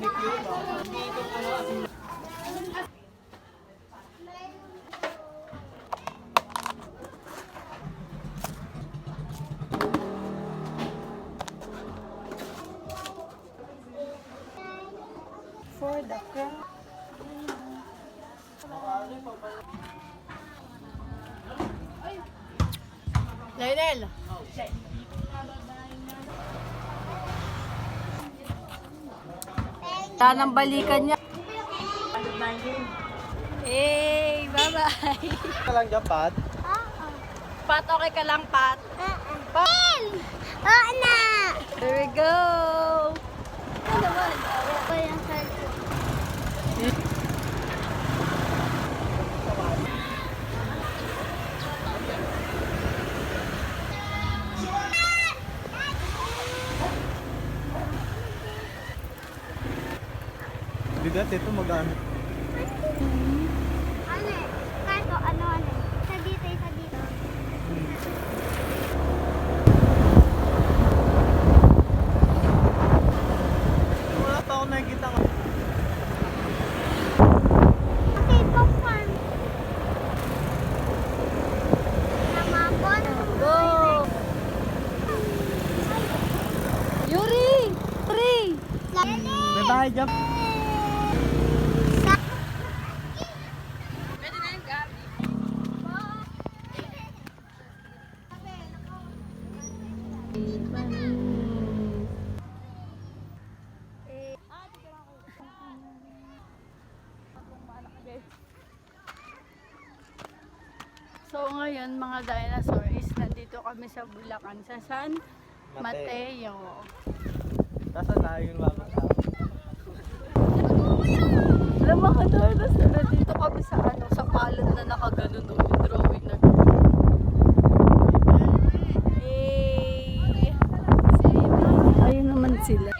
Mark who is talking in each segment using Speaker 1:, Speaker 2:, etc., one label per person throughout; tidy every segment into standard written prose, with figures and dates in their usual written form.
Speaker 1: For the crown. Lionel! Saan ang balikan niya? Hey, bye-bye!
Speaker 2: Ka lang dyan, Pat?
Speaker 1: Pat, okay ka lang, Pat?
Speaker 3: Pin! Oo na!
Speaker 1: Here we go!
Speaker 3: Ano naman? Ako yung cellphone.
Speaker 2: Bigat ito mag-ano.
Speaker 3: Ano eh? Kahit ko ano. Isa dito, isa dito.
Speaker 2: Wala pa ako nakikita nga.
Speaker 3: Okay, popcorn. Namapon.
Speaker 1: Go! Yuri! Three!
Speaker 2: May bahay dyan.
Speaker 1: So ngayon mga dinosaurs, nandito kami sa Bulacan, sa San Mateo.
Speaker 2: Nasa tayo yung mga tao.
Speaker 1: Alam mga dinosaurs, nandito kami sa ano, sa palad na nakaganon yung drawing na. Hey! Ayun naman sila.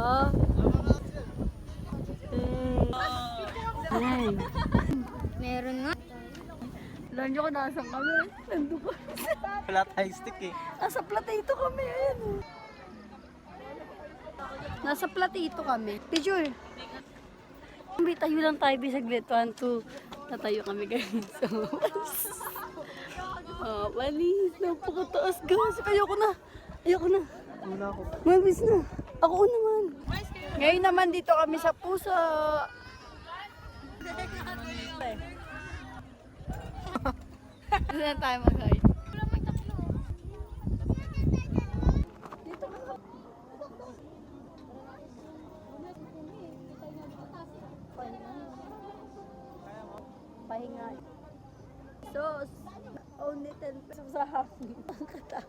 Speaker 1: Oh. Hey.
Speaker 3: Meron nga.
Speaker 1: Alam nyo kung nasan kami. Nandun ko.
Speaker 2: Wala tayong stick eh.
Speaker 1: Nasa Platito kami. Ayan. Nasa Platito kami. Picture. May tayo lang tayo bisaglit. 1, 2. Tatayo kami guys. So, walis. Napakataas guys. Ayoko na.
Speaker 2: Una ako.
Speaker 1: Mabis na. Ako naman. Ngayon naman dito kami sa puso. Dito na tayo mag-hide. Pahinga. So, only 10 pesos sa hapon. Ang kata.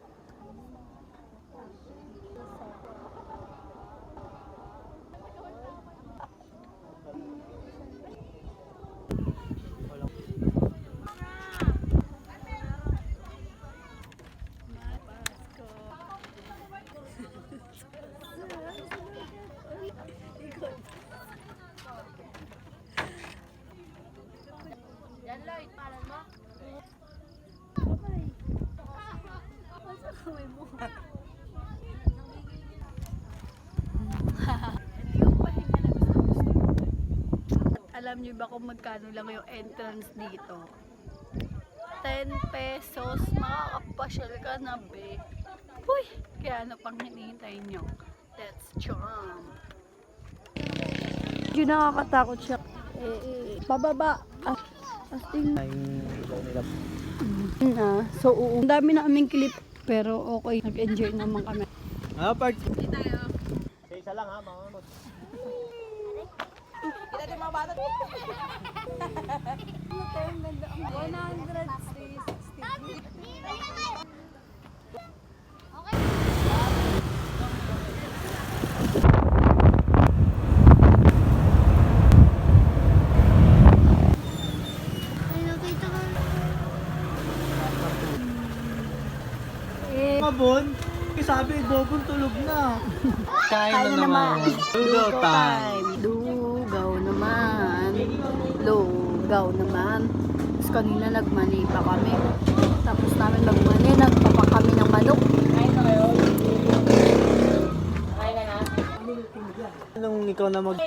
Speaker 1: Yan Lloyd, paran mo? Bye-bye. Masa kamay mo? Ito yung pahinga na gusto. Alam niyo ba kung magkano lang yung entrance dito? 10 pesos, makakapasyal ka na be. Uy, kaya ano pang hinihintay nyo? Let's jump! Yung nakakatakot siya. Pababa. Asting. So, ang dami na aming clip. Pero okay, nag-enjoy naman kami.
Speaker 2: Part. Hindi tayo. Isa lang ha, mga mamot.
Speaker 1: Kita din mga bata. Ang ganda. 160.
Speaker 3: Ay, nakita ko.
Speaker 2: Mabon. Sabi, Bobong tulog na.
Speaker 1: Kain na naman.
Speaker 2: Lugaw time.
Speaker 1: Lugaw naman. Lugaw naman. Tapos kanina nagmani pa kami. Tapos namin magmani, nagpapa kami ng manok.
Speaker 2: Nung ikaw na mag...